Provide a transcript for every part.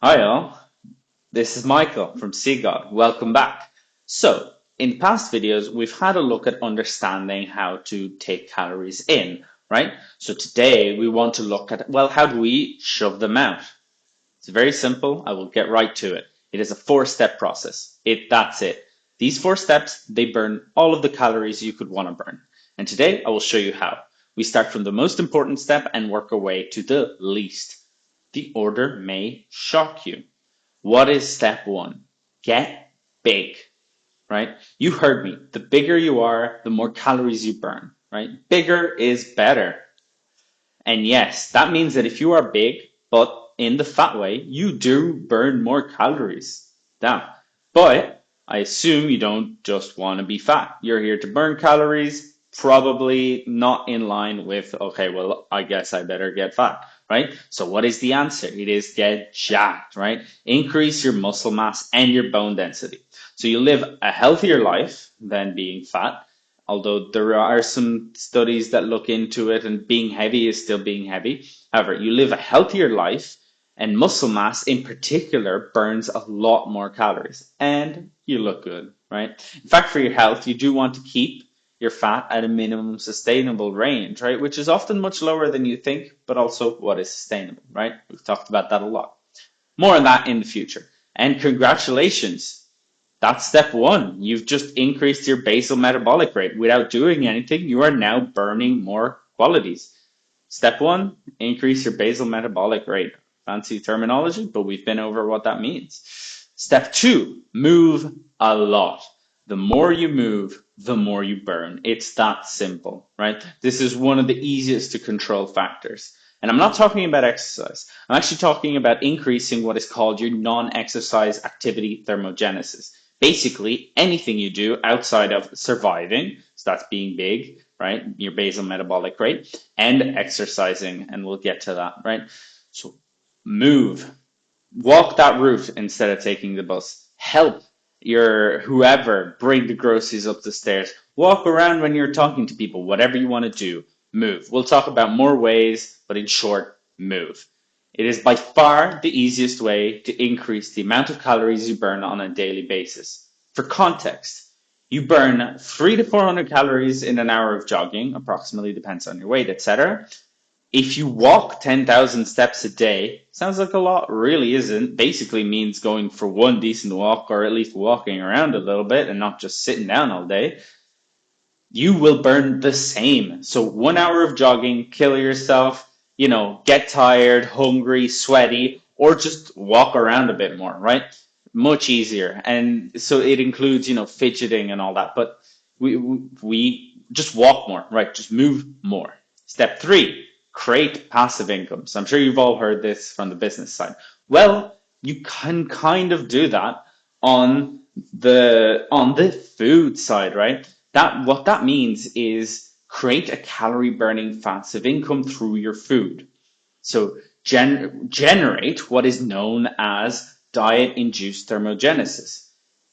Hi all, this is Michael from Seagod. Welcome back. So, in past videos, we've had a look at understanding how to take calories in, right? So today we want to look at, well, how do we shove them out? It's very simple. I will get right to it. It is a four-step process. That's it. These four steps, they burn all of the calories you could want to burn. And today I will show you how. We start from the most important step and work our way to the least. The order may shock you. What is step one? Get big, right? You heard me. The bigger you are, the more calories you burn, right? Bigger is better. And yes, that means that if you are big, but in the fat way, you do burn more calories. Damn. But I assume you don't just want to be fat. You're here to burn calories, probably not in line with, okay, well, I guess I better get fat, right? So what is the answer? It is get jacked, right? Increase your muscle mass and your bone density. So you live a healthier life than being fat, although there are some studies that look into it and being heavy is still being heavy. However, you live a healthier life and muscle mass in particular burns a lot more calories and you look good, right? In fact, for your health, you do want to keep your fat at a minimum sustainable range, right? Which is often much lower than you think, but also what is sustainable, right? We've talked about that a lot. More on that in the future. And congratulations, that's step one. You've just increased your basal metabolic rate. Without doing anything, you are now burning more qualities. Step one, increase your basal metabolic rate. Fancy terminology, but we've been over what that means. Step two, move a lot. The more you move, the more you burn. It's that simple, right? This is one of the easiest to control factors. And I'm not talking about exercise. I'm actually talking about increasing what is called your non-exercise activity thermogenesis. Basically, anything you do outside of surviving, so that's being big, right? Your basal metabolic rate, and exercising, and we'll get to that, right? So move, walk that route instead of taking the bus. Help your whoever bring the groceries up the stairs. Walk around when you're talking to people, whatever you want to do, move. We'll talk about more ways, but in short, move. It is by far the easiest way to increase the amount of calories you burn on a daily basis. For context, you burn 3 to 400 calories in an hour of jogging, approximately depends on your weight, etc. If you walk 10,000 steps a day, sounds like a lot, really isn't. Basically means going for one decent walk or at least walking around a little bit and not just sitting down all day. You will burn the same. So 1 hour of jogging, kill yourself, get tired, hungry, sweaty, or just walk around a bit more, right? Much easier. And so it includes, fidgeting and all that, but we just walk more, right? Just move more. Step three, create passive income. So I'm sure you've all heard this from the business side. Well, you can kind of do that on the food side, right? What that means is create a calorie burning passive income through your food. So generate what is known as diet induced thermogenesis.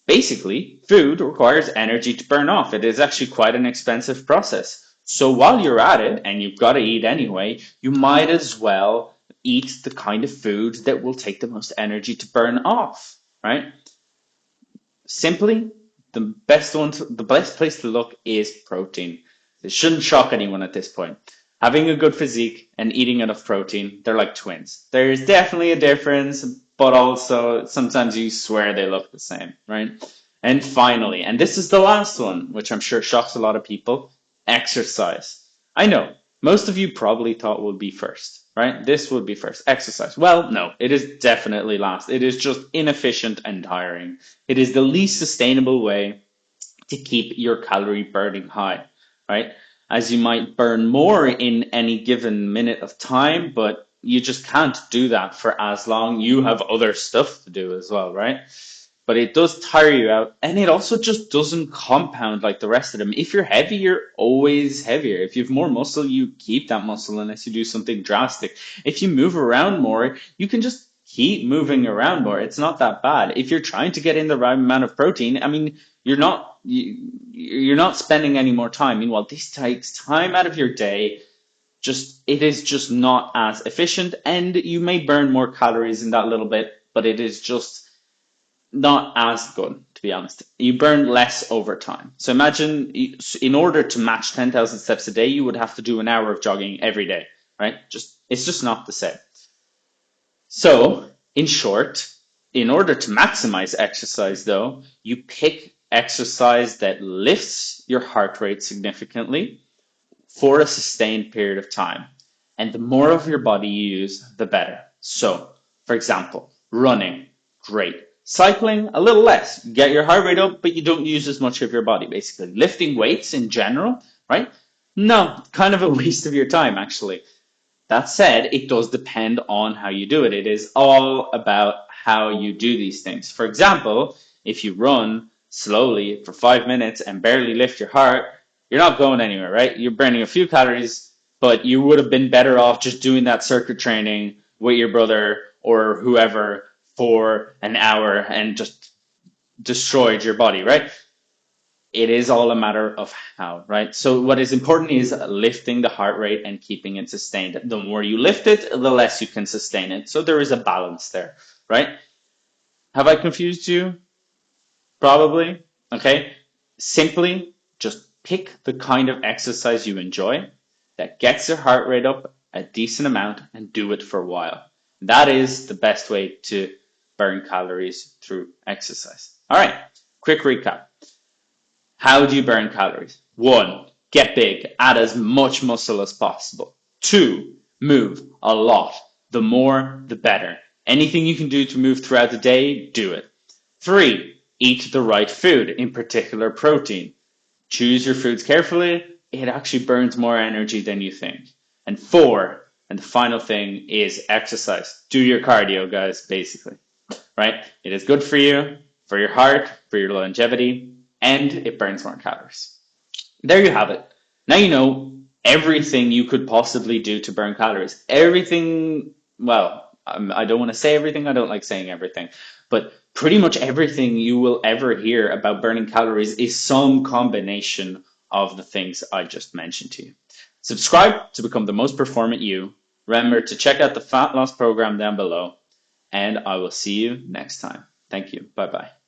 Basically, food requires energy to burn off. It is actually quite an expensive process. So while you're at it, and you've got to eat anyway, you might as well eat the kind of food that will take the most energy to burn off, right? Simply, the best place to look is protein. It shouldn't shock anyone at this point. Having a good physique and eating enough protein, they're like twins. There's definitely a difference, but also sometimes you swear they look the same, right? And finally, and this is the last one, which I'm sure shocks a lot of people, exercise. I know, most of you probably thought would be first, right? This would be first, exercise. Well, no, it is definitely last. It is just inefficient and tiring. It is the least sustainable way to keep your calorie burning high, right? As you might burn more in any given minute of time, but you just can't do that for as long. You have other stuff to do as well, right? But it does tire you out, and it also just doesn't compound like the rest of them. If you're heavy, you're always heavier. If you have more muscle, you keep that muscle unless you do something drastic. If you move around more, you can just keep moving around more. It's not that bad. If you're trying to get in the right amount of protein, I mean, you're not spending any more time. Meanwhile, this takes time out of your day. It is just not as efficient, and you may burn more calories in that little bit, but it is just not as good, to be honest. You burn less over time. So imagine in order to match 10,000 steps a day, you would have to do an hour of jogging every day, right? It's just not the same. So, in short, in order to maximize exercise, though, you pick exercise that lifts your heart rate significantly for a sustained period of time. And the more of your body you use, the better. So, for example, running, great. Cycling, a little less. You get your heart rate up, but you don't use as much of your body, basically. Lifting weights in general, right? No, kind of a waste of your time, actually. That said, it does depend on how you do it. It is all about how you do these things. For example, if you run slowly for 5 minutes and barely lift your heart, you're not going anywhere, right? You're burning a few calories, but you would have been better off just doing that circuit training with your brother or whoever for an hour and just destroyed your body, right? It is all a matter of how, right? So what is important is lifting the heart rate and keeping it sustained. The more you lift it, the less you can sustain it. So there is a balance there, right? Have I confused you? Probably. Okay. Simply just pick the kind of exercise you enjoy that gets your heart rate up a decent amount and do it for a while. That is the best way to burn calories through exercise. All right. Quick recap. How do you burn calories? 1, get big, add as much muscle as possible. 2, move a lot. The more, the better. Anything you can do to move throughout the day, do it. 3, eat the right food, in particular protein. Choose your foods carefully. It actually burns more energy than you think. And 4, and the final thing is exercise. Do your cardio, guys, basically. Right? It is good for you, for your heart, for your longevity, and it burns more calories. There you have it. Now you know everything you could possibly do to burn calories. Everything, well, I don't want to say everything. I don't like saying everything. But pretty much everything you will ever hear about burning calories is some combination of the things I just mentioned to you. Subscribe to become the most performant you. Remember to check out the fat loss program down below. And I will see you next time. Thank you. Bye-bye.